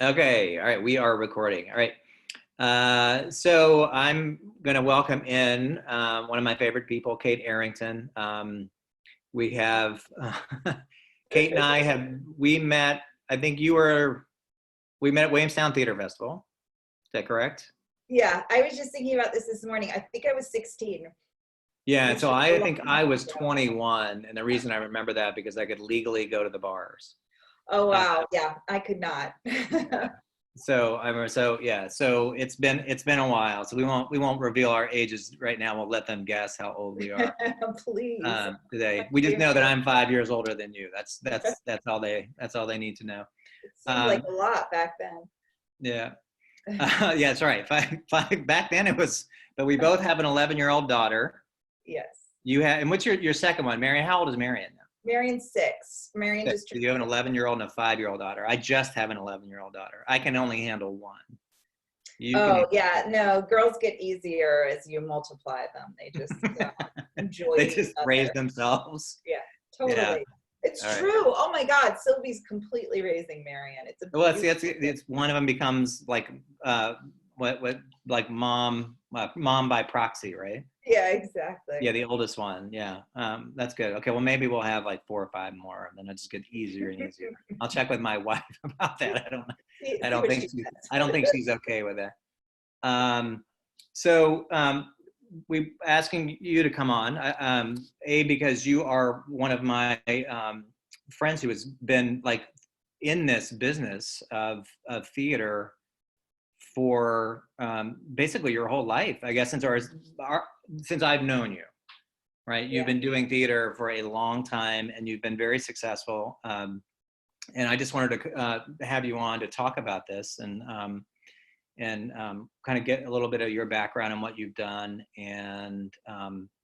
Okay, all right, we are recording. All right. So I'm going to welcome in one of my favorite people, Kate Arrington. We have, Kate and we met, I think we met at Williamstown Theater Festival. Is that correct? Yeah, I was just thinking about this morning. I think I was 16. Yeah, Which so was I a long think I time was ago. 21, and the reason I remember that because I could legally go to the bars. Oh, Uh, wow. Yeah, I could not. yeah. So yeah. So it's been a while. So we won't reveal our ages right now. We'll let them guess how old we are Please. today. We just know that I'm 5 years older than you. That's all they need to know. It seemed like Um, a lot back then. yeah. Yeah, that's right. Five back then it was. But we both have an 11-year-old daughter. Yes. You have, and what's your second one, Marion? How old is Marion now? Marion's 6. Marion Six. just So turned you have an 6. 11-year-old and a 5-year-old daughter. I just have an 11-year-old daughter. I can only handle one. You can Oh, handle yeah. No, girls get easier as you multiply them. They just enjoy they each just raise other. themselves. Yeah, Yeah. totally. It's All right. true. Oh my God, Sylvie's completely raising Marion. It's a Well, beautiful thing. it's one of them becomes like what like mom by proxy, right? Yeah, exactly. Yeah, the oldest one. Yeah, that's good. Okay, well maybe we'll have like 4 or 5 more, and then it'll just get easier and easier. I'll check with my wife about that. I See don't what think she says. I don't think she's okay with that. Um, so we asking you to come on, because you are one of my friends who has been like in this business of theater for basically your whole life, I guess, since I've known you, right? You've Yeah. been doing theater for a long time, and you've been very successful. And I just wanted to have you on to talk about this and kind of get a little bit of your background and what you've done, and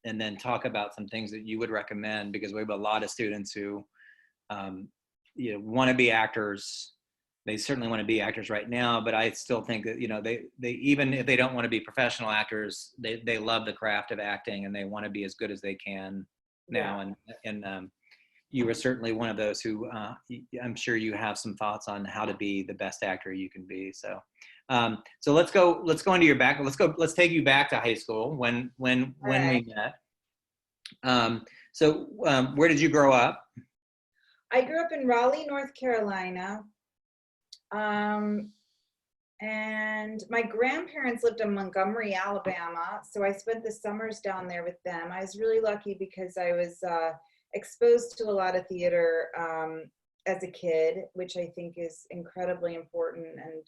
then talk about some things that you would recommend, because we have a lot of students who want to be actors. They certainly want to be actors right now, but I still think that they even if they don't want to be professional actors, they love the craft of acting, and they want to be as good as they can now. Yeah. And you were certainly one of those who I'm sure you have some thoughts on how to be the best actor you can be. So let's go into your back. Let's take you back to high school when All right. we met. Where did you grow up? I grew up in Raleigh, North Carolina. Um, and my grandparents lived in Montgomery, Alabama. So I spent the summers down there with them. I was really lucky because I was exposed to a lot of theater as a kid, which I think is incredibly important. And,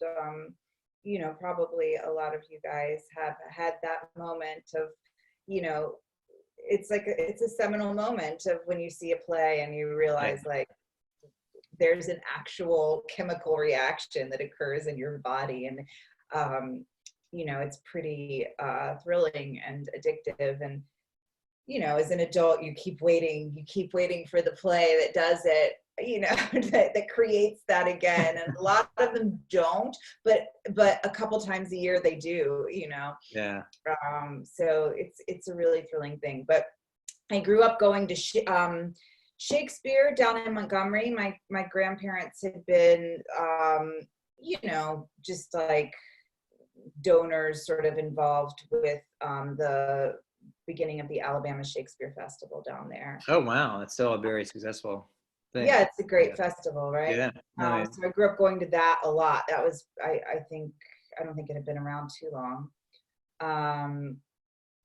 probably a lot of you guys have had that moment of, it's a seminal moment of when you see a play and you realize like there's an actual chemical reaction that occurs in your body. And, it's pretty thrilling and addictive. And, as an adult, you keep waiting for the play that does it, that creates that again. And a lot of them don't, but a couple times a year they do, Yeah. So it's a really thrilling thing. But I grew up going to Shakespeare down in Montgomery. My grandparents had been, just like donors sort of involved with the beginning of the Alabama Shakespeare Festival down there. Oh, wow. It's still a very successful thing. Yeah, it's a great festival, right? Yeah. No, So I grew up going to that a lot. That was, I don't think it had been around too long.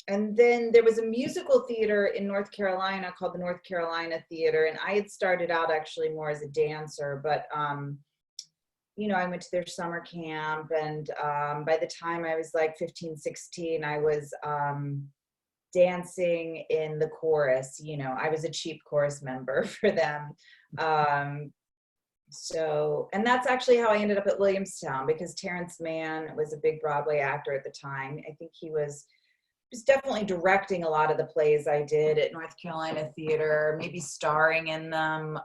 And then there was a musical theater in North Carolina called the North Carolina Theater. And I had started out actually more as a dancer, but, I went to their summer camp. And by the time I was like 15, 16, I was dancing in the chorus. I was a cheap chorus member for them. And that's actually how I ended up at Williamstown, because Terrence Mann was a big Broadway actor at the time. I think he was definitely directing a lot of the plays I did at North Carolina Theater, maybe starring in them.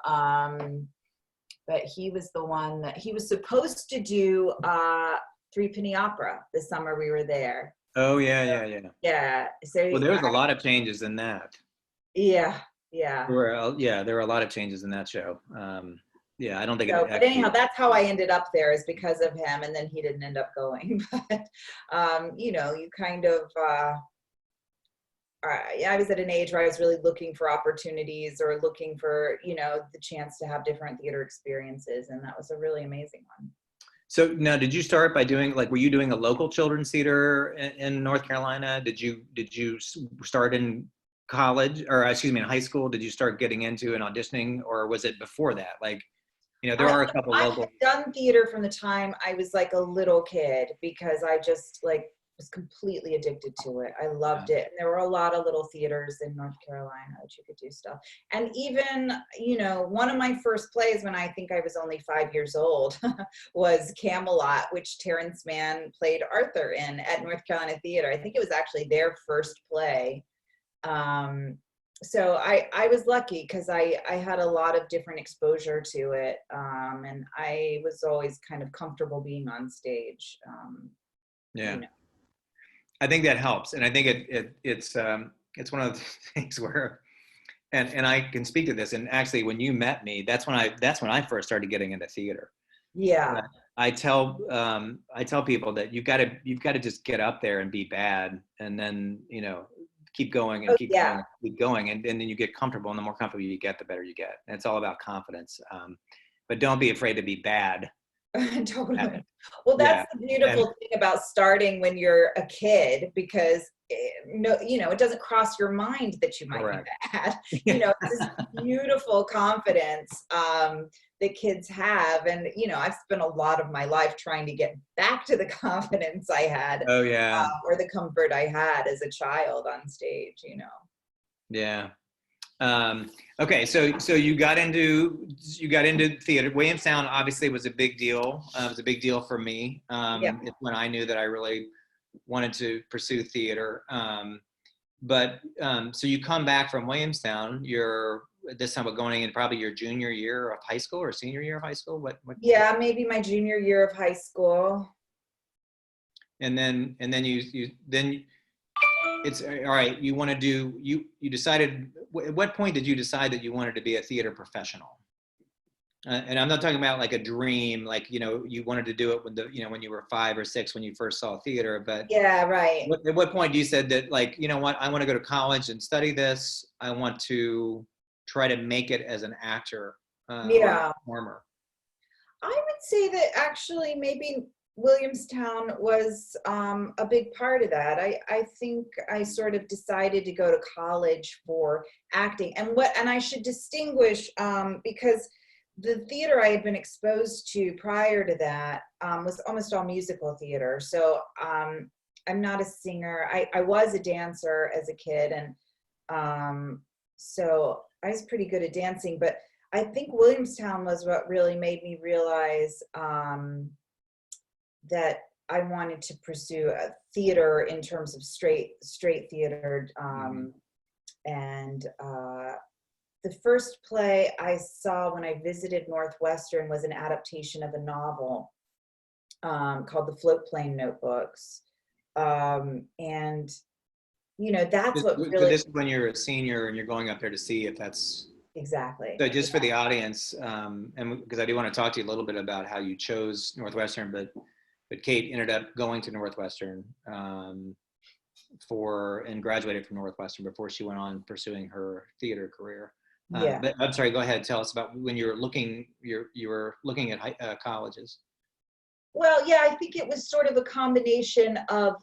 But he was the one that he was supposed to do Three Penny Opera the summer we were there. Oh, yeah. Yeah. So Well, there was a lot of changes in that. Yeah. There were a lot of changes in that show. Yeah, I don't think So, it but anyhow, actually. that's how I ended up there, is because of him, and then he didn't end up going. But you know, you kind of I was at an age where I was really looking for opportunities, or looking for, you know, the chance to have different theater experiences, and that was a really amazing one. So now, did you start by doing, like, were you doing a local children's theater in North Carolina? Did you start in college, or excuse me, in high school? Did you start getting into and auditioning, or was it before that? Like, there I are a couple I local. had done theater from the time I was like a little kid, because I just like was completely addicted to it. I Yeah. loved it. And there were a lot of little theaters in North Carolina that you could do stuff. And even, you know, one of my first plays when I think I was only 5 years old was Camelot, which Terrence Mann played Arthur in at North Carolina Theater. I think it was actually their first play. So I was lucky, because I had a lot of different exposure to it, and I was always kind of comfortable being on stage. Yeah. You know. I think that helps, and I think it's one of the things where, and I can speak to this. And actually, when you met me, that's when I first started getting into theater. Yeah. Yeah. I tell people that you've got to just get up there and be bad, and then keep going and Oh keep going yeah. and keep going, and then you get comfortable, and the more comfortable you get, the better you get. And it's all about confidence. But don't be afraid to be bad. Totally. Well, Yeah, that's the and beautiful thing about starting when you're a kid, because no, you know, it doesn't cross your mind that you might be correct. bad. You know, it's this beautiful confidence that kids have, and you know, I've spent a lot of my life trying to get back to the confidence I had, Oh yeah, or the comfort I had as a child on stage. You know. yeah. Okay, so you got into theater. Williamstown obviously was a big deal. It was a big deal for me. Yeah. It's when I knew that I really wanted to pursue theater. But so you come back from Williamstown. You're this time going in probably your junior year of high school or senior year of high school. What? Yeah, maybe my junior year of high school. And then then it's all right. You want to do you decided at what point did you decide that you wanted to be a theater professional? And I'm not talking about like a dream, like you wanted to do it when you were 5 or 6 when you first saw theater. But Yeah, right. at what point you said that, like, you know what, I want to go to college and study this. I want to try to make it as an actor or a Yeah. performer. I would say that actually maybe Williamstown was a big part of that. I think I sort of decided to go to college for acting, and I should distinguish, because the theater I had been exposed to prior to that was almost all musical theater. So I'm not a singer. I was a dancer as a kid, and so I was pretty good at dancing, but I think Williamstown was what really made me realize that I wanted to pursue a theater in terms of straight theater. Mm-hmm. And the first play I saw when I visited Northwestern was an adaptation of a novel called The Floatplane Notebooks. And, you know, that's what So really, this is when you're a senior and you're going up there to see if that's. exactly. So just for the audience, and because I do want to talk to you a little bit about how you chose Northwestern, but Kate ended up going to Northwestern and graduated from Northwestern before she went on pursuing her theater career. Yeah. But I'm sorry, go ahead. Tell us about when you were looking at colleges. Well, yeah, I think it was sort of a combination of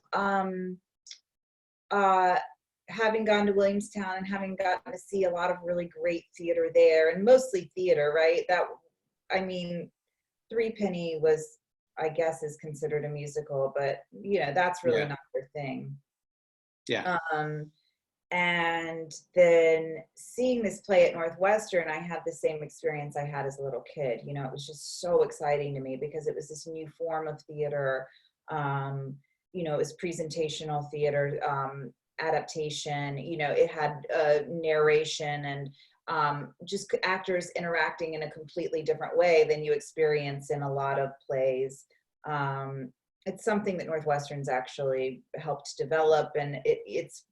having gone to Williamstown and having gotten to see a lot of really great theater there, and mostly theater, right? I mean, Threepenny was, I guess, is considered a musical, but you know, that's really Yeah. not their thing. Yeah. And then seeing this play at Northwestern, I had the same experience I had as a little kid. You know, it was just so exciting to me because it was this new form of theater. You know, it was presentational theater, adaptation. You know, it had narration and just actors interacting in a completely different way than you experience in a lot of plays. It's something that Northwestern's actually helped develop, and it's,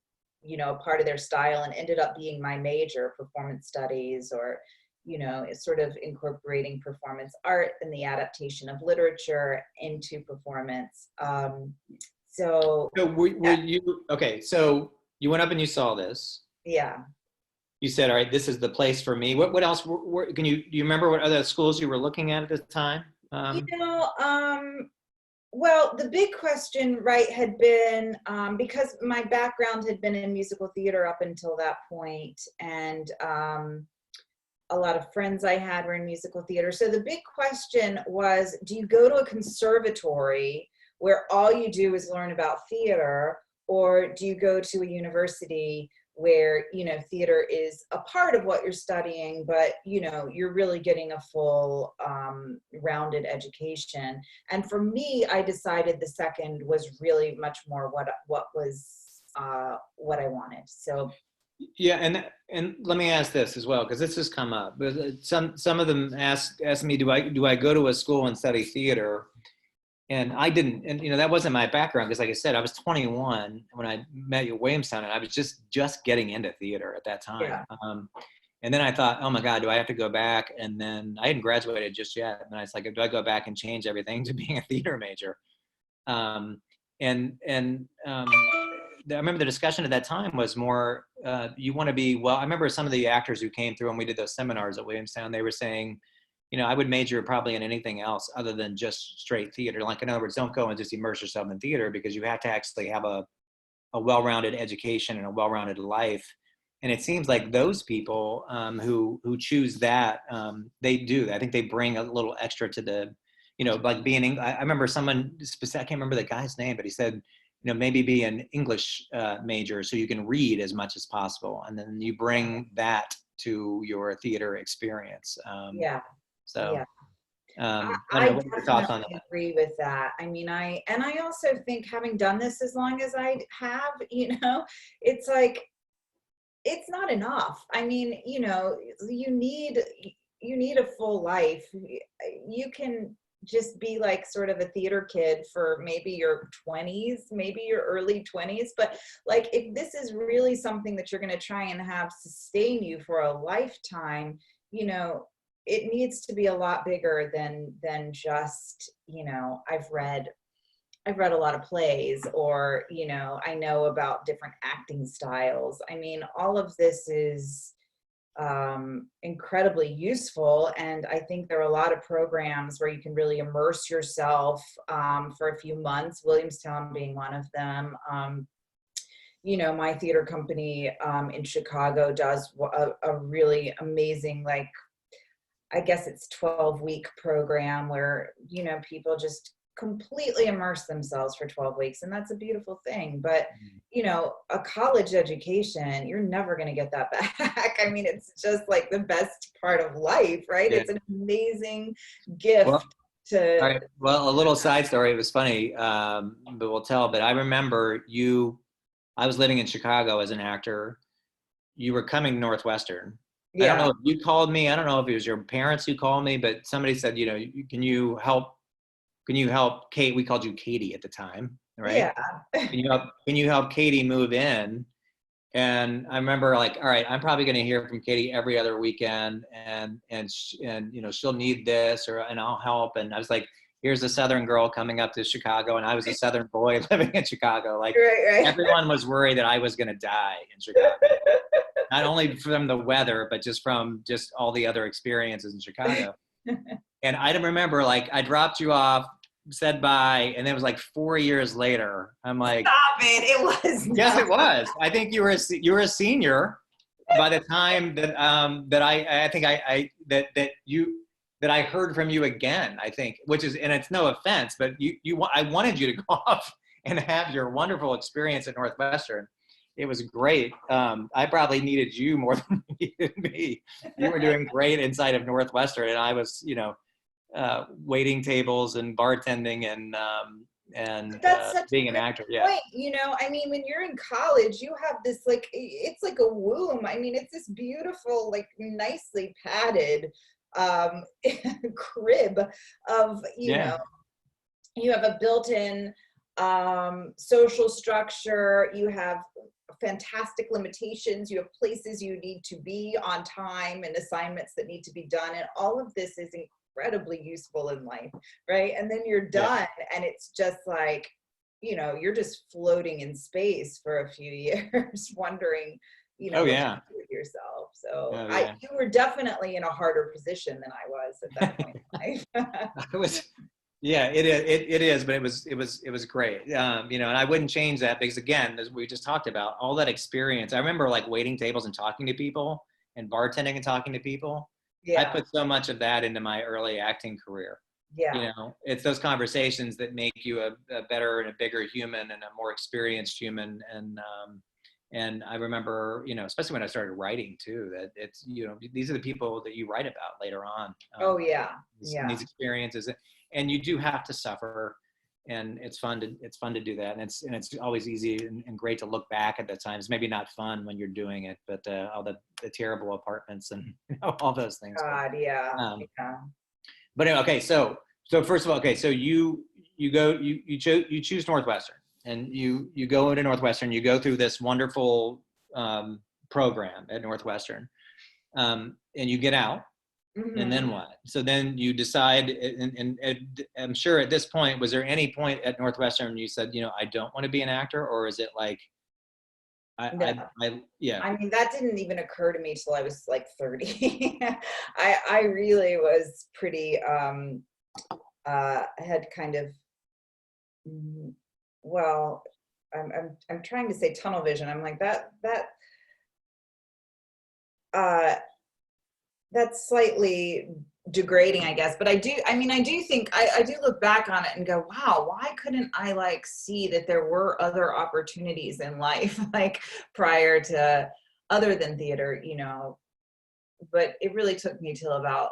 you know, part of their style, and ended up being my major, performance studies, or, you know, it's sort of incorporating performance art and the adaptation of literature into performance. So were yeah, you, okay, so you went up and you saw this. yeah. You said, all right, this is the place for me. What else, do you remember what other schools you were looking at the time? You know, well, the big question, right, had been, because my background had been in musical theater up until that point, and a lot of friends I had were in musical theater. So the big question was, do you go to a conservatory where all you do is learn about theater, or do you go to a university where, you know, theater is a part of what you're studying, but, you know, you're really getting a full rounded education? And for me, I decided the second was really much more what was what I wanted. So Yeah, and let me ask this as well, because this has come up. But some of them ask me, do I go to a school and study theater? And I didn't, and you know, that wasn't my background, because like I said, I was 21 when I met you at Williamstown, and I was just getting into theater at that time. yeah, And then I thought, oh my God, do I have to go back? And then I hadn't graduated just yet. And I was like, do I go back and change everything to being a theater major? Um, I remember the discussion at that time was more, you want to be, well, I remember some of the actors who came through when we did those seminars at Williamstown, they were saying, you know, I would major probably in anything else other than just straight theater. Like, in other words, don't go and just immerse yourself in theater, because you have to actually have a well-rounded education and a well-rounded life. And it seems like those people who choose that, they do. I think they bring a little extra to the, you know, like being. I remember someone specific. I can't remember the guy's name, but he said, you know, maybe be an English major so you can read as much as possible, and then you bring that to your theater experience. yeah, So yeah. I don't I know, what are your thoughts on definitely that? agree with that. I mean, I also think, having done this as long as I have, you know, it's like, it's not enough. I mean, you know, you need a full life. You can just be like sort of a theater kid for maybe your 20s, maybe your early 20s, but like, if this is really something that you're going to try and have sustain you for a lifetime, you know, it needs to be a lot bigger than just, you know, I've read a lot of plays, or, you know, I know about different acting styles. I mean, all of this is incredibly useful. And I think there are a lot of programs where you can really immerse yourself for a few months, Williamstown being one of them. You know, my theater company in Chicago does a really amazing, like, I guess it's 12-week program where, you know, people just completely immerse themselves for 12 weeks. And that's a beautiful thing. But, you know, a college education, you're never going to get that back. I mean, it's just like the best part of life, right? Yeah. It's an amazing gift Well, all to, right. Well, a little side story. It was funny, but we'll tell. But I remember I was living in Chicago as an actor. You were coming to Northwestern. I don't know yeah, if you called me. I don't know if it was your parents who called me, but somebody said, you know, can you help? Can you help Kate? We called you Katie at the time, right? yeah. Can you help Katie move in? And I remember, like, all right, I'm probably going to hear from Katie every other weekend, and you know, she'll need this, and I'll help. And I was like, here's a Southern girl coming up to Chicago, and I was a Southern boy living in Chicago. Like, Right, everyone was worried that I was going to die in Chicago, not only from the weather, but from just all the other experiences in Chicago. right. And I remember, like, I dropped you off, said bye, and it was like 4 years later. I'm like, Stop it. It was yes, not. it was. I think you were a senior by the time that I think that I heard from you again. I think, which is, and it's no offense, but I wanted you to go off and have your wonderful experience at Northwestern. It was great. I probably needed you more than you needed me. You were doing great inside of Northwestern, and I was, you know, waiting tables and bartending and That's such being a an good actor. Yeah. point. You know, I mean, when you're in college, you have this, like, it's like a womb. I mean, it's this beautiful, like, nicely padded um crib of, you Yeah. know, you have a built-in social structure, you have fantastic limitations. You have places you need to be on time and assignments that need to be done. And all of this is incredibly useful in life, right? And then you're done, and it's just like, you're just floating in space for a few years, wondering, what to do with yourself. So you were definitely in a harder position than I was at that point in life. I was, it is, but it was great. And I wouldn't change that because, again, as we just talked about, all that experience. I remember like waiting tables and talking to people and bartending and talking to people. I put so much of that into my early acting career. It's those conversations that make you a better and a bigger human and a more experienced human. And I remember, especially when I started writing too, that it's, these are the people that you write about later on. These experiences, and you do have to suffer, and it's fun to do that. And it's always easy and great to look back at the times. Maybe not fun when you're doing it, but all the terrible apartments and all those things. God, But anyway, okay, so first of all, okay, so you choose Northwestern, and you go into Northwestern. You go through this wonderful program at Northwestern, and you get out. Mm-hmm. And then what? So then you decide, and I'm sure at this point, was there any point at Northwestern you said, I don't want to be an actor, or is it like, I mean, that didn't even occur to me till I was like 30. I really was pretty, had kind of, well, I'm trying to say tunnel vision. I'm like that's slightly degrading, I guess, but I do think I do look back on it and go, wow, why couldn't I like see that there were other opportunities in life, like prior to, other than theater, but it really took me till about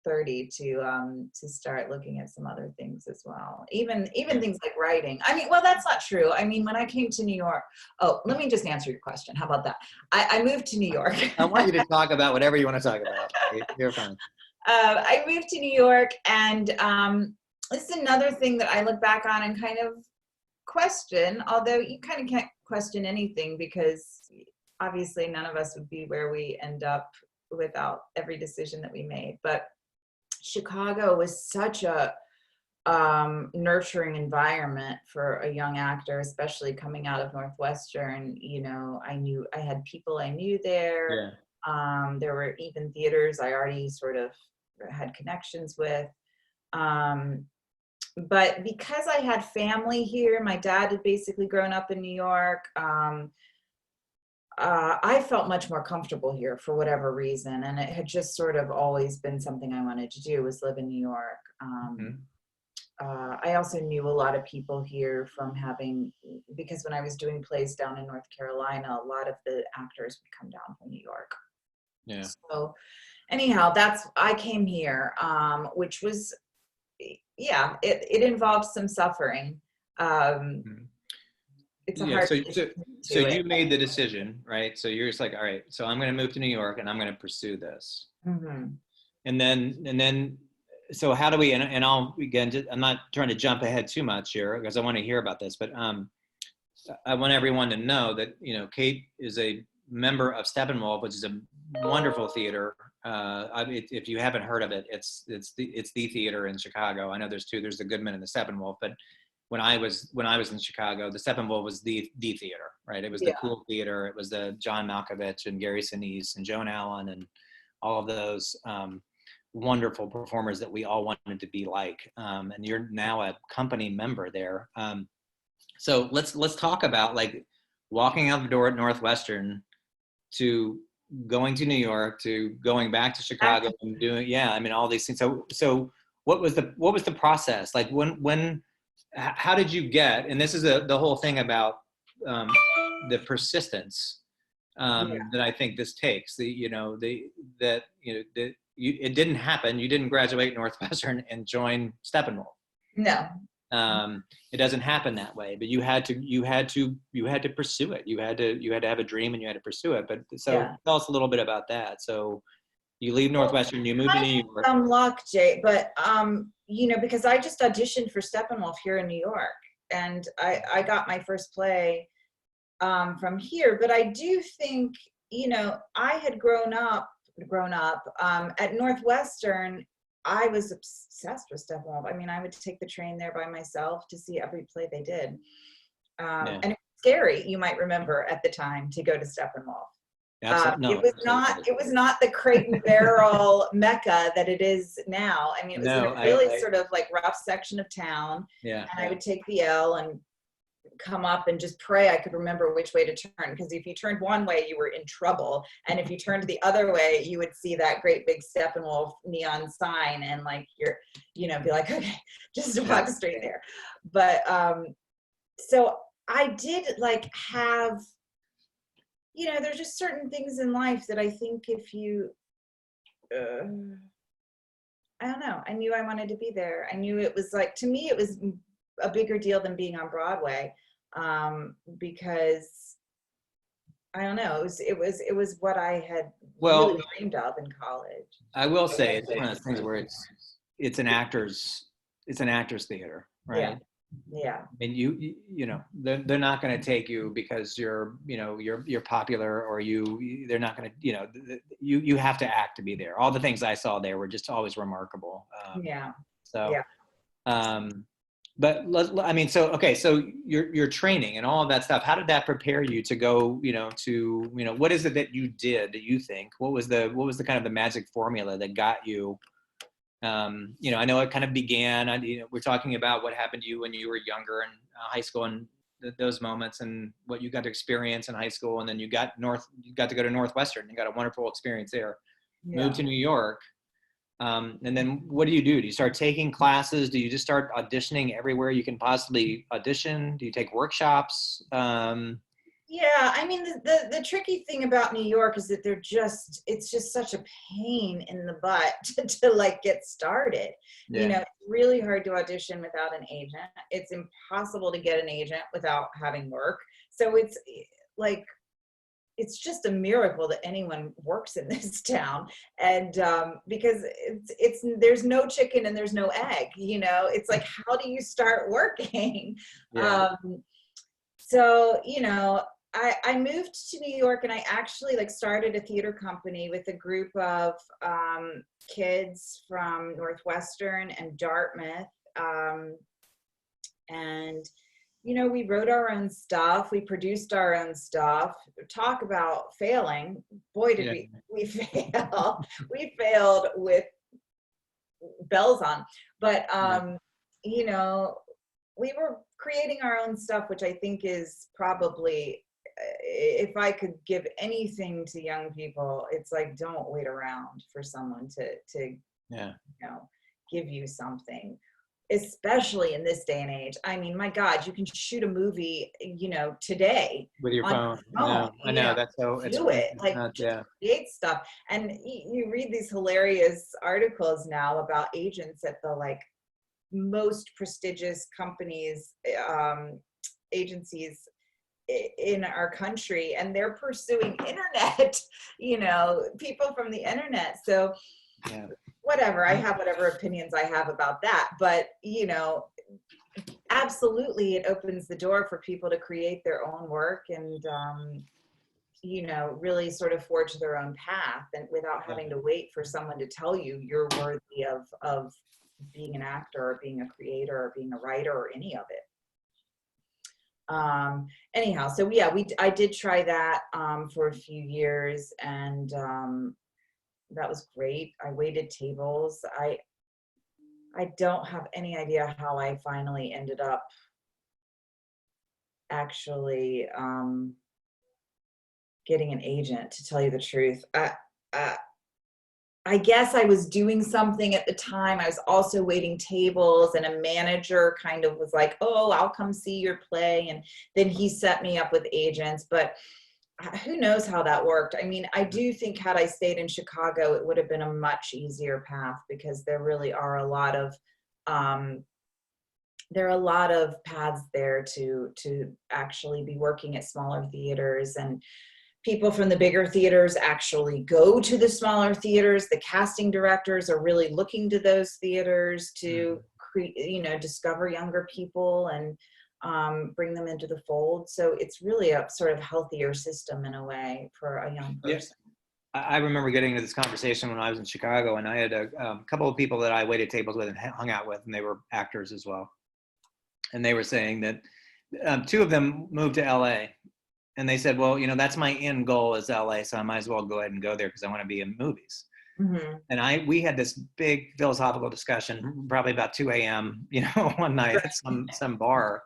30 to start looking at some other things as well. Even things like writing. I mean, well, that's not true. I mean, when I came to New York, let me just answer your question. How about that? I moved to New York. I want you to talk about whatever you want to talk about. You're fine. I moved to New York, and this is another thing that I look back on and kind of question, although you kind of can't question anything because obviously none of us would be where we end up without every decision that we made. But Chicago was such a nurturing environment for a young actor, especially coming out of Northwestern. I had people I knew there. Yeah. There were even theaters I already sort of had connections with. But because I had family here, my dad had basically grown up in New York. I felt much more comfortable here for whatever reason. And it had just sort of always been something I wanted to do, was live in New York. I also knew a lot of people here because when I was doing plays down in North Carolina, a lot of the actors would come down from New York. Yeah. So anyhow, I came here, which was, it involved some suffering. It's a hard so you made the decision, right? So you're just like, all right, so I'm going to move to New York and I'm going to pursue this. Mm-hmm. And then, so how do we, and I'll, again, I'm not trying to jump ahead too much here because I want to hear about this, but I want everyone to know that, Kate is a member of Steppenwolf, which is a wonderful theater. If you haven't heard of it, it's the theater in Chicago. I know there's two, there's the Goodman and the Steppenwolf, but when I was in Chicago, the Steppenwolf was the theater, right? It was the cool theater. It was the John Malkovich and Gary Sinise and Joan Allen and all of those wonderful performers that we all wanted to be like. And you're now a company member there. So let's talk about like walking out the door at Northwestern to going to New York to going back to Chicago and doing all these things. So what was the process like? How did you get, and this is the whole thing about the persistence that I think this takes. It didn't happen. You didn't graduate Northwestern and join Steppenwolf. No. It doesn't happen that way. But you had to pursue it. You had to have a dream and you had to pursue it. But tell us a little bit about that. So you leave Northwestern, you move to New York. Some luck, Jay, but because I just auditioned for Steppenwolf here in New York, and I got my first play from here. But I do think, you know, I had grown up at Northwestern. I was obsessed with Steppenwolf. I mean, I would take the train there by myself to see every play they did. Yeah. And it was scary, you might remember at the time, to go to Steppenwolf. No, it was not the crate and barrel mecca that it is now. I mean, it was in a really sort of like rough section of town. Yeah. And I would take the L and come up and just pray I could remember which way to turn, because if you turned one way you were in trouble, and if you turned the other way you would see that great big Steppenwolf neon sign, and like you're, you know, be like, okay, just walk straight there. But so I did like have, you know, there's just certain things in life that I think if you I don't know, I knew I wanted to be there. I knew it was like, to me it was a bigger deal than being on Broadway, because I don't know, it was what I had really dreamed of in college. I will say it's one of those things where it's an actor's theater, right? Yeah. I mean, you know, they're not going to take you because you're, you know, you're popular, or they're not going to, you know, you have to act to be there. All the things I saw there were just always remarkable. But I mean, so your training and all of that stuff, how did that prepare you to go, you know, to, you know, what is it that you did that you think, what was the kind of the magic formula that got you, you know, I know it kind of began, you know, we're talking about what happened to you when you were younger in high school, and those moments and what you got to experience in high school. And then you got to go to Northwestern and got a wonderful experience there, moved to New York. And then what do? Do you start taking classes? Do you just start auditioning everywhere you can possibly audition? Do you take workshops? Yeah, I mean, the tricky thing about New York is that it's just such a pain in the butt to like get started. Yeah. You know, it's really hard to audition without an agent. It's impossible to get an agent without having work. So it's like, it's just a miracle that anyone works in this town. And because there's no chicken and there's no egg, you know, it's like, how do you start working? Yeah. So, you know, I moved to New York, and I actually like started a theater company with a group of kids from Northwestern and Dartmouth. And, you know, we wrote our own stuff. We produced our own stuff. Talk about failing. Boy, did we fail. We failed with bells on. But, you know, we were creating our own stuff, which I think is probably, if I could give anything to young people, it's like, don't wait around for someone to you know, give you something, especially in this day and age. I mean, my God, you can shoot a movie, you know, today with your phone. I know that's so do it like create stuff. And you read these hilarious articles now about agents at the like most prestigious companies, agencies in our country, and they're pursuing internet, you know, people from the internet. So whatever, I have whatever opinions I have about that, but you know, absolutely it opens the door for people to create their own work and you know, really sort of forge their own path, and without having to wait for someone to tell you you're worthy of being an actor or being a creator or being a writer or any of it. Anyhow, so yeah, I did try that for a few years, and that was great. I waited tables. I don't have any idea how I finally ended up actually getting an agent, to tell you the truth. I guess I was doing something at the time. I was also waiting tables, and a manager kind of was like, oh, I'll come see your play. And then he set me up with agents, but who knows how that worked. I mean, I do think had I stayed in Chicago, it would have been a much easier path, because there really are a lot of, paths there to actually be working at smaller theaters, and people from the bigger theaters actually go to the smaller theaters. The casting directors are really looking to those theaters to you know, discover younger people. And bring them into the fold. So it's really a sort of healthier system in a way for a young person. I remember getting into this conversation when I was in Chicago, and I had a couple of people that I waited tables with and hung out with, and they were actors as well. And they were saying that two of them moved to LA, and they said, well, that's my end goal is LA, so I might as well go ahead and go there because I want to be in movies. Mm-hmm. And we had this big philosophical discussion, probably about 2 a.m., one night at some bar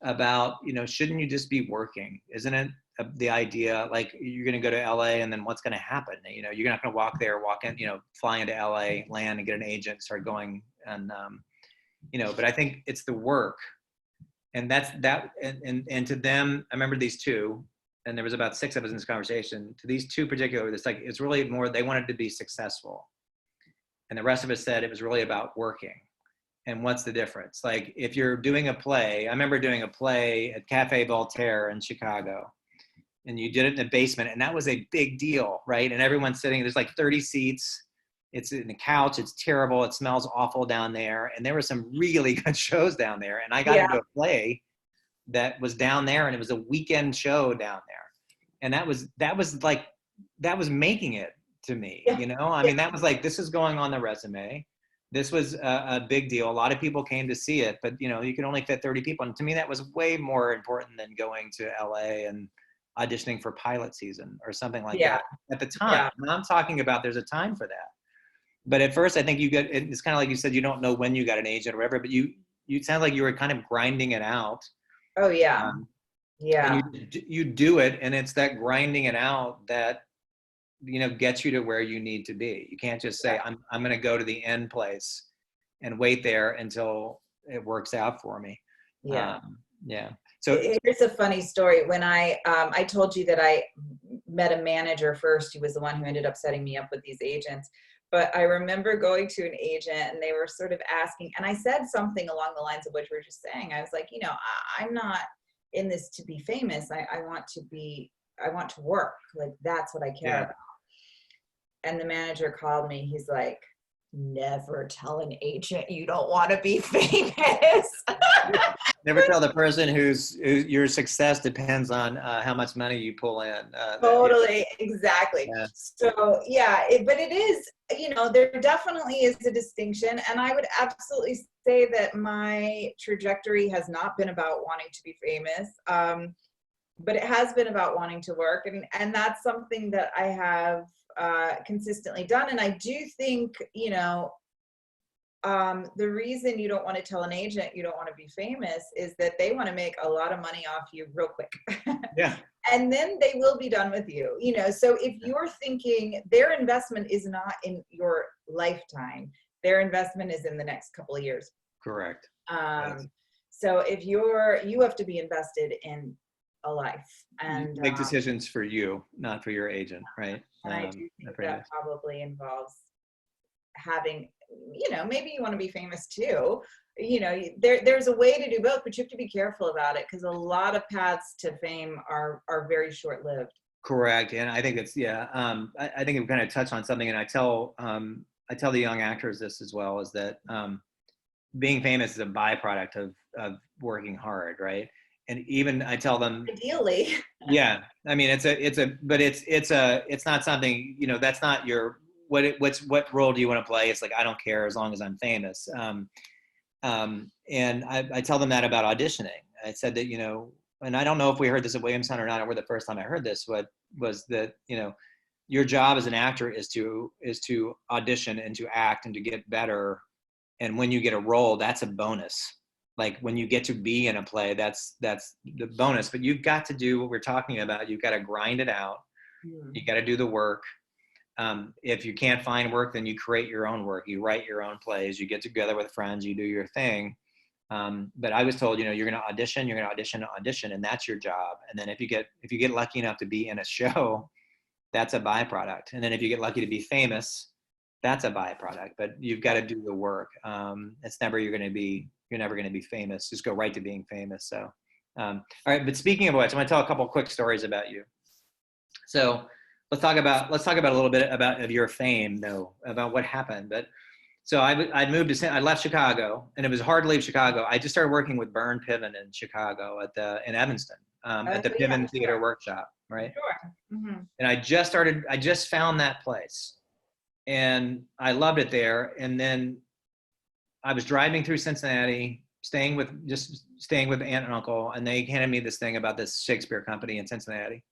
about, shouldn't you just be working? Isn't it the idea, like, you're going to go to LA and then what's going to happen? You're not going to walk in, fly into LA, land and get an agent, start going. And, but I think it's the work. And that's that. And to them, I remember these two, and there was about 6 of us in this conversation. To these two particular, it's really more, they wanted to be successful. And the rest of us said it was really about working. And what's the difference? Like, if you're doing a play, I remember doing a play at Cafe Voltaire in Chicago, and you did it in the basement, and that was a big deal, right? And everyone's sitting, there's like 30 seats. It's in the couch. It's terrible. It smells awful down there. And there were some really good shows down there. And I got into a play that was down there, and it was a weekend show down there. And that was making it to me, I mean, that was like, this is going on the resume. This was a big deal. A lot of people came to see it, but you could only fit 30 people. And to me, that was way more important than going to LA and auditioning for pilot season or something like that at the time. Yeah. And I'm talking about, there's a time for that. But at first, I think it's kind of like you said, you don't know when you got an agent or whatever, but you sound like you were kind of grinding it out. Oh yeah. And you do it, and it's that grinding it out that gets you to where you need to be. You can't just say, I'm going to go to the end place and wait there until it works out for me. So here's a funny story. When I told you that I met a manager first, who was the one who ended up setting me up with these agents. But I remember going to an agent, and they were sort of asking, and I said something along the lines of what you were just saying. I was like, I'm not in this to be famous. I want to work. Like, that's what I care about. And the manager called me. He's like, never tell an agent you don't want to be famous. Never tell the person whose your success depends on how much money you pull in. Totally, exactly. Yeah. So but it is, there definitely is a distinction, and I would absolutely say that my trajectory has not been about wanting to be famous, but it has been about wanting to work, and that's something that I have consistently done. And I do think, the reason you don't want to tell an agent you don't want to be famous is that they want to make a lot of money off you real quick. Yeah. And then they will be done with you. So if you're thinking their investment is not in your lifetime, their investment is in the next couple of years. Correct. So if you have to be invested in a life, and make decisions for you, not for your agent, right? And I do think that probably involves having, maybe you want to be famous too. There's a way to do both, but you have to be careful about it, because a lot of paths to fame are very short-lived. Correct. And I think it's, I think we kind of touched on something, and I tell the young actors this as well, is that being famous is a byproduct of working hard, right? And even I tell them, ideally, yeah, I mean, it's not something, that's not your, what role do you want to play? It's like, I don't care as long as I'm famous. And I tell them that about auditioning. I said that, and I don't know if we heard this at Williamstown or not, or the first time I heard this, was that, your job as an actor is to audition and to act and to get better. And when you get a role, that's a bonus. Like, when you get to be in a play, that's the bonus. But you've got to do what we're talking about. You've got to grind it out. You got to do the work. If you can't find work, then you create your own work. You write your own plays. You get together with friends. You do your thing. But I was told, you're going to audition. You're going to audition, and that's your job. And then if you get lucky enough to be in a show, that's a byproduct. And then if you get lucky to be famous, that's a byproduct. But you've got to do the work. You're never going to be famous. Just go right to being famous. So, all right. But speaking of which, I'm going to tell a couple of quick stories about you. So let's talk about a little bit of your fame, though, about what happened. But So I'd moved to, I left Chicago, and it was hard to leave Chicago. I just started working with Bern Piven in Chicago in Evanston, at the Yeah, Piven Theater sure. Workshop, right? Sure. Mm-hmm. And I just found that place, and I loved it there. And then I was driving through Cincinnati, staying with aunt and uncle, and they handed me this thing about this Shakespeare company in Cincinnati.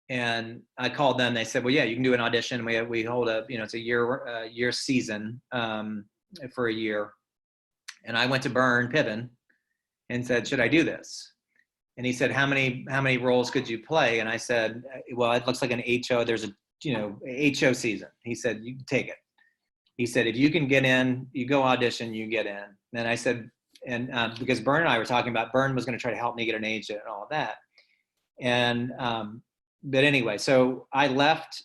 And I called them. They said, "Well, yeah, you can do an audition. We hold it's a year season for a year." And I went to Bern Piven and said, "Should I do this?" And he said, "How many roles could you play?" And I said, "Well, it looks like an HO. There's a HO season." He said, "You can take it." He said, "If you can get in, you go audition, you get in." And I said, and because Bern and I were talking about, Bern was going to try to help me get an agent and all of that. And but anyway, so I left.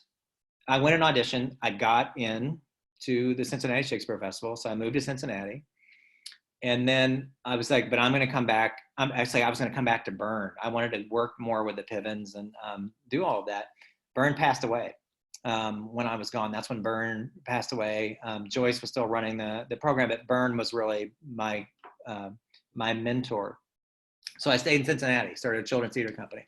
I went and auditioned. I got in to the Cincinnati Shakespeare Festival, so I moved to Cincinnati. And then I was like, but I'm going to come back. I was going to come back to Bern. I wanted to work more with the Pivens and do all of that. Bern passed away when I was gone. That's when Bern passed away. Joyce was still running the program, but Bern was really my mentor. So I stayed in Cincinnati, started a children's theater company.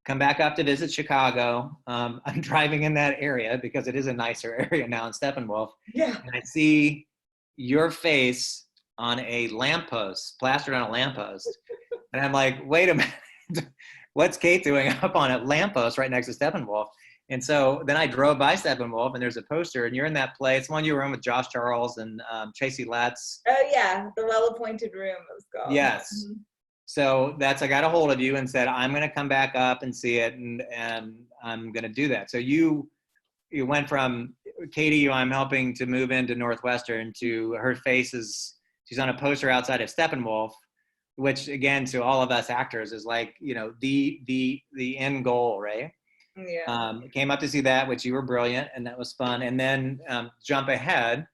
Come back up to visit Chicago. I'm driving in that area because it is a nicer area now in Steppenwolf. Yeah. And I see your face on a lamppost, plastered on a lamppost. And I'm like, wait a minute, what's Kate doing up on a lamppost right next to Steppenwolf? And so then I drove by Steppenwolf, and there's a poster, and you're in that play. It's one you were in with Josh Charles and Tracy Letts. Oh yeah, the Well-Appointed Room it was called. Yes. Mm-hmm. So I got a hold of you and said, I'm going to come back up and see it, and I'm going to do that. So you went from Katie, who I'm helping to move into Northwestern, to her face she's on a poster outside of Steppenwolf, which again, to all of us actors is like, the end goal, right? Yeah. Came up to see that, which you were brilliant, and that was fun. And then jump ahead,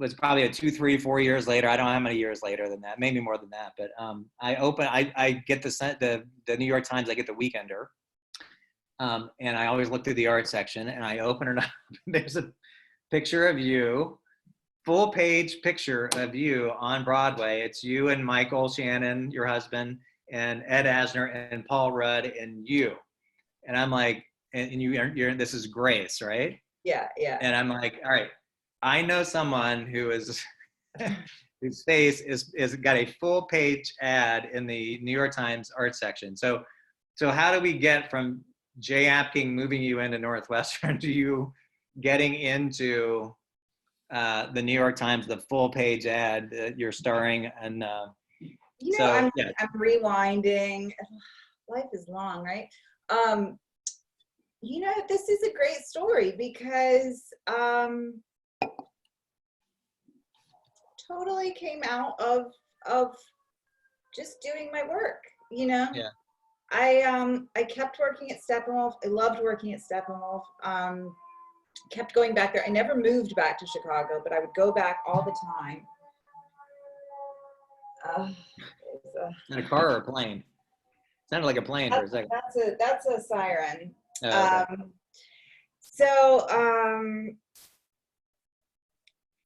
was probably a 2, 3, 4 years later. I don't know how many years later than that, maybe more than that. But I get the New York Times, I get the Weekender. And I always look through the art section, and I open it up. There's a picture of you, full page picture of you on Broadway. It's you and Michael Shannon, your husband, and Ed Asner and Paul Rudd and you. And I'm like, and you're this is Grace, right? Yeah, yeah. And I'm like, all right, I know someone who is whose face is got a full page ad in the New York Times art section. So how do we get from Jay Apking moving you into Northwestern to you getting into the New York Times, the full page ad that you're starring? And I'm rewinding. Life is long, right? This is a great story because totally came out of just doing my work, Yeah. I kept working at Steppenwolf. I loved working at Steppenwolf. Kept going back there. I never moved back to Chicago, but I would go back all the time. In a car or a plane? Sounded like a plane for a second. That's a siren. Okay.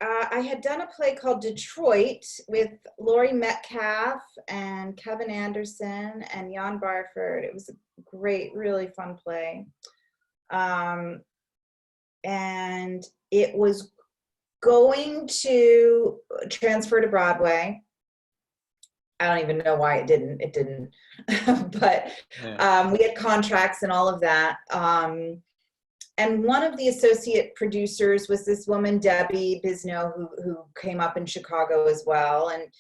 I had done a play called Detroit with Laurie Metcalf and Kevin Anderson and Jan Barford. It was a great, really fun play. And it was going to transfer to Broadway. I don't even know why it didn't. But we had contracts and all of that. And one of the associate producers was this woman, Debbie Bisno, who came up in Chicago as well. And,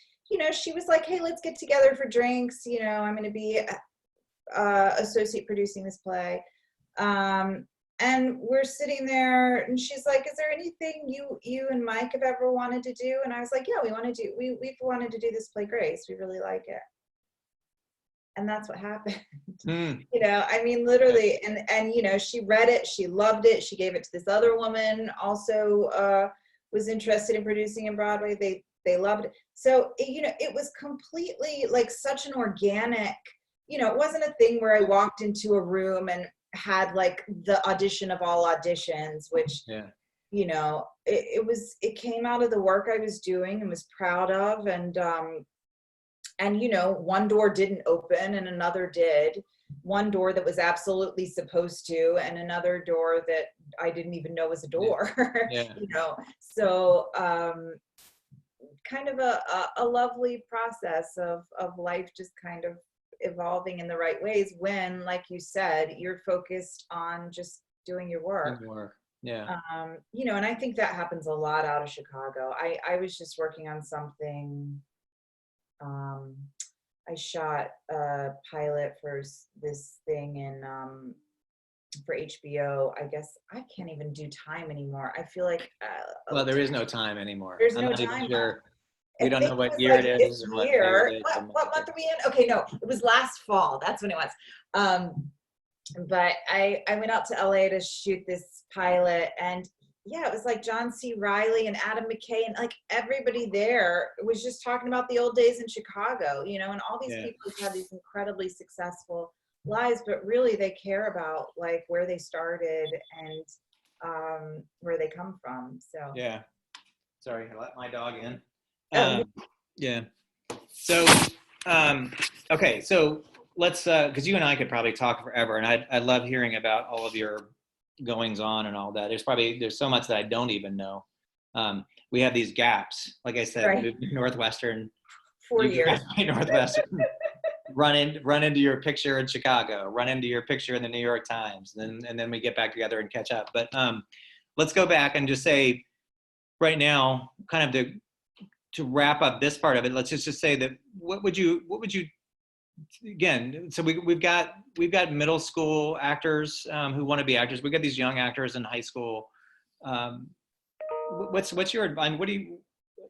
she was like, hey, let's get together for drinks. I'm going to be associate producing this play. And we're sitting there and she's like, is there anything you and Mike have ever wanted to do? And I was like, yeah, we've wanted to do this play, Grace. We really like it. And that's what happened. Literally. And she read it. She loved it. She gave it to this other woman, also was interested in producing in Broadway. They loved it. So, it was completely like such an organic, it wasn't a thing where I walked into a room and had like the audition of all auditions, which it came out of the work I was doing and was proud of. And one door didn't open and another did. One door that was absolutely supposed to, and another door that I didn't even know was a door. Yeah. So kind of a lovely process of life, just kind of evolving in the right ways when, like you said, you're focused on just doing your work. Yeah. And I think that happens a lot out of Chicago. I was just working on something. I shot a pilot for this thing for HBO. I guess I can't even do time anymore. I feel like Well, there is no time anymore. There's I'm no not even time sure. left. We I don't think know what was year like it this is or what day year. it is. What month are we in? Okay, no, it was last fall. That's when it was. But I went out to LA to shoot this pilot, and yeah, it was like John C. Reilly and Adam McKay, and like everybody there was just talking about the old days in Chicago, and all these people who've had these incredibly successful lives, but really they care about like where they started and where they come from. So yeah. Sorry, I let my dog in. Oh. Yeah. So, okay. So let's, because you and I could probably talk forever, and I love hearing about all of your goings on and all that. There's so much that I don't even know. We have these gaps. Like I said, Right. moved to Northwestern. 4 years. Northwestern. run into your picture in Chicago. Run into your picture in the New York Times. And then we get back together and catch up. But let's go back and just say, right now, kind of to wrap up this part of it, let's just say that what would you again, so we've got middle school actors who want to be actors. We've got these young actors in high school. What's your advice?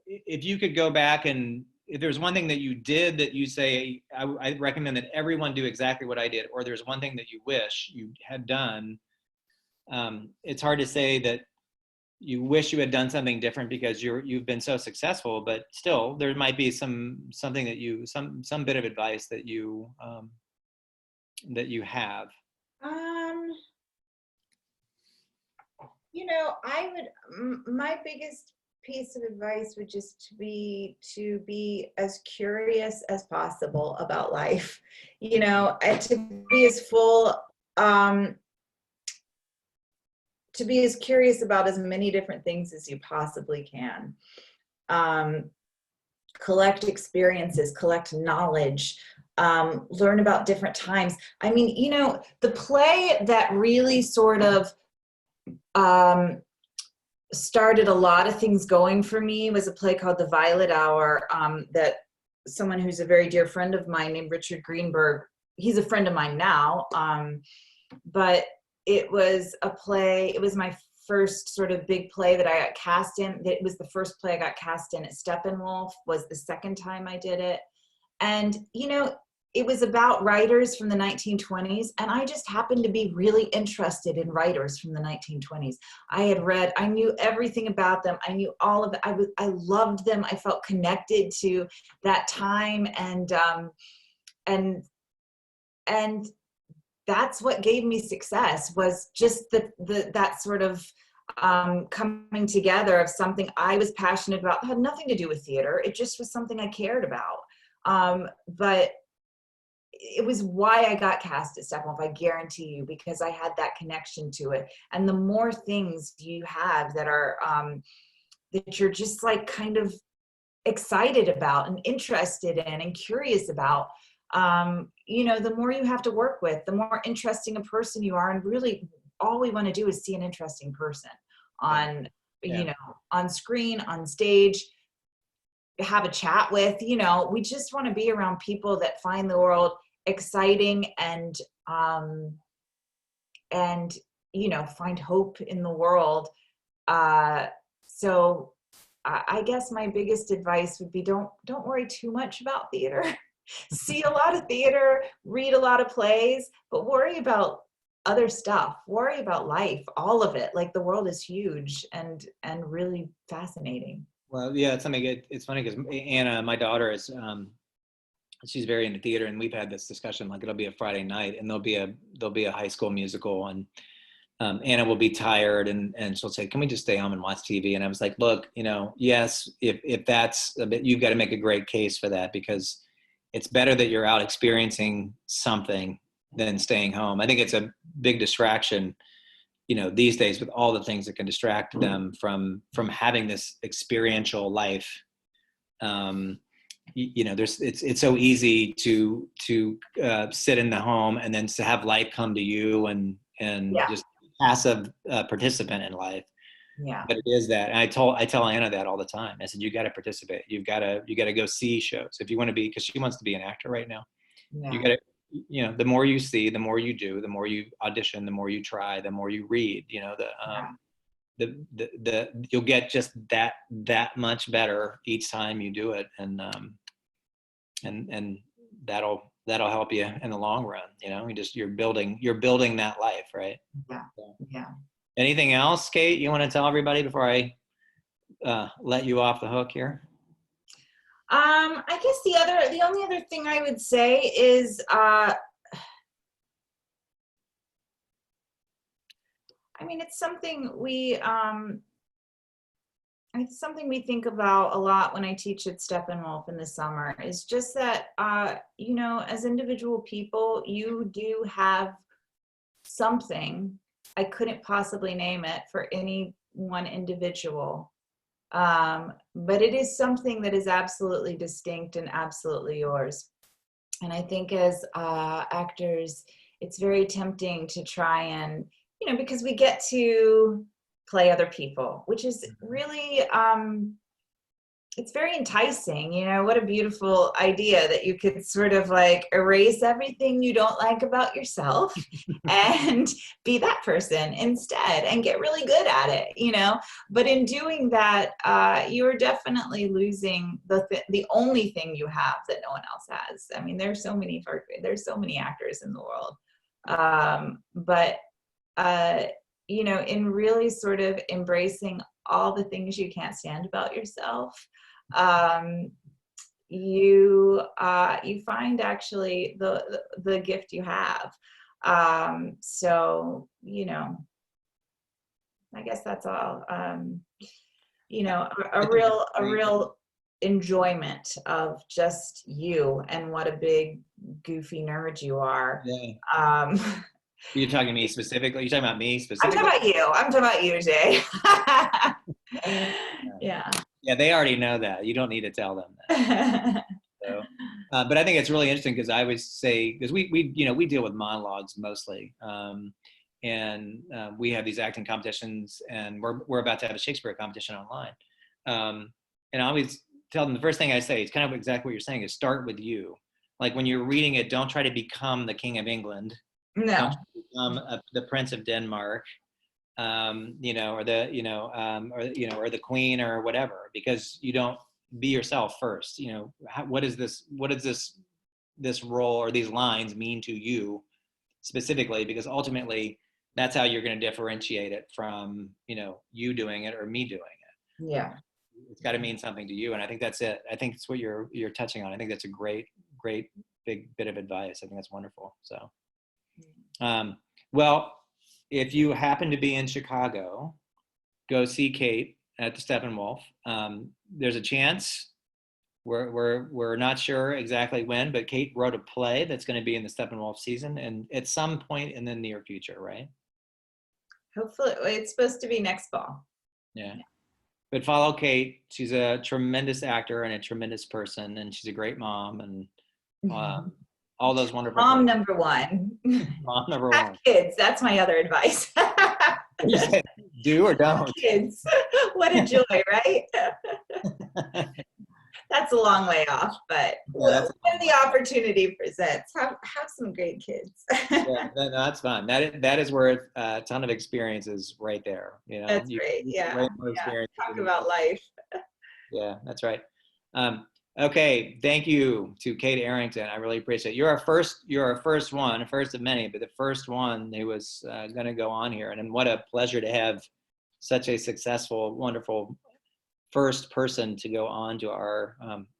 If you could go back, and if there's one thing that you did that you say, I recommend that everyone do exactly what I did, or there's one thing that you wish you had done. It's hard to say that you wish you had done something different because you've been so successful, but still there might be something that some bit of advice that you have. My biggest piece of advice would just be to be as curious as possible about life, and to be as full, to be as curious about as many different things as you possibly can. Collect experiences, collect knowledge, learn about different times. I mean, the play that really sort of started a lot of things going for me was a play called The Violet Hour, that someone who's a very dear friend of mine named Richard Greenberg, he's a friend of mine now, but it was a play, it was my first sort of big play that I got cast in. It was the first play I got cast in at Steppenwolf, was the second time I did it. And, it was about writers from the 1920s, and I just happened to be really interested in writers from the 1920s. I knew everything about them. I knew all of it. I loved them. I felt connected to that time, and that's what gave me success, was just that sort of coming together of something I was passionate about. It had nothing to do with theater. It just was something I cared about. But it was why I got cast at Steppenwolf, I guarantee you, because I had that connection to it. And the more things you have that are, that you're just like kind of excited about and interested in and curious about, the more you have to work with, the more interesting a person you are. And really all we want to do is see an interesting person on, on screen, on stage, have a chat with, we just want to be around people that find the world exciting and find hope in the world. So I guess my biggest advice would be don't worry too much about theater. See a lot of theater, read a lot of plays, but worry about other stuff. Worry about life, all of it. Like, the world is huge and really fascinating. Well, yeah, it's something. It's funny because Anna, my daughter, is she's very into theater, and we've had this discussion. Like, it'll be a Friday night, and there'll be a high school musical, and Anna will be tired and she'll say, can we just stay home and watch TV? And I was like, look, yes, if that's a bit, you've got to make a great case for that, because it's better that you're out experiencing something than staying home. I think it's a big distraction, these days, with all the things that can distract them from having this experiential life. It's so easy to sit in the home and then to have life come to you and just passive participant in life. Yeah. But it is that. And I tell Anna that all the time. I said, you got to participate. You got to go see shows if you want to be, because she wants to be an actor right now. Yeah. You got to, the more you see, the more you do, the more you audition, the more you try, the more you read, you'll get just that much better each time you do it. And that'll help you in the long run. You're building that life, right? Yeah. Yeah. Anything else, Kate, you want to tell everybody before I let you off the hook here? I guess the only other thing I would say is, it's something we think about a lot when I teach at Steppenwolf in the summer, is just that, as individual people, you do have something, I couldn't possibly name it for any one individual. But it is something that is absolutely distinct and absolutely yours. And I think as actors, it's very tempting to try and, because we get to play other people, which is really, it's very enticing. What a beautiful idea that you could sort of like erase everything you don't like about yourself and be that person instead and get really good at it, but in doing that, you're definitely losing the only thing you have that no one else has. There's so many actors in the world. But in really sort of embracing all the things you can't stand about yourself, you find actually the gift you have. So I guess that's all. A real enjoyment of just you and what a big goofy nerd you are. Yeah. You're talking to me specifically? You're talking about me specifically? I'm talking about you, Jay. Yeah. Yeah, they already know that. You don't need to tell them that. So, but I think it's really interesting, because I would say, because we deal with monologues mostly, and we have these acting competitions, and we're about to have a Shakespeare competition online. And I always tell them, the first thing I say, it's kind of exactly what you're saying, is start with you. Like when you're reading it, don't try to become the King of England. No. Don't become the Prince of Denmark, or the Queen or whatever, because you don't be yourself first. What is this role or these lines mean to you specifically? Because ultimately, that's how you're going to differentiate it from you doing it or me doing it. Yeah. It's got to mean something to you, and I think that's it. I think it's what you're touching on. I think that's a great big bit of advice. I think that's wonderful. So. Well, if you happen to be in Chicago, go see Kate at the Steppenwolf. There's a chance. We're not sure exactly when, but Kate wrote a play that's going to be in the Steppenwolf season, and at some point in the near future, right? Hopefully, it's supposed to be next fall. Yeah. But follow Kate. She's a tremendous actor and a tremendous person, and she's a great mom, and all those wonderful Mom things. number one. Mom number Have one. kids. That's my other advice. Do or don't. Have kids. What a joy, right? That's a long way off, but when the opportunity presents, have some great kids. Yeah, that's fun. That is where a ton of experiences right there. That's great. Yeah. Talk about life. Yeah, that's right. Okay, thank you to Kate Arrington. I really appreciate it. You're our first one, first of many, but the first one who was going to go on here. And what a pleasure to have such a successful, wonderful first person to go on to our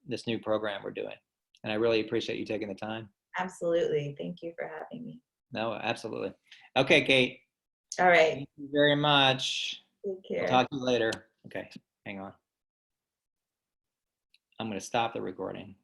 this new program we're doing. And I really appreciate you taking the time. Absolutely. Thank you for having me. No, absolutely. Okay, Kate. All right. Thank you very much. Take We'll care. talk to you later. Okay, hang on. I'm going to stop the recording.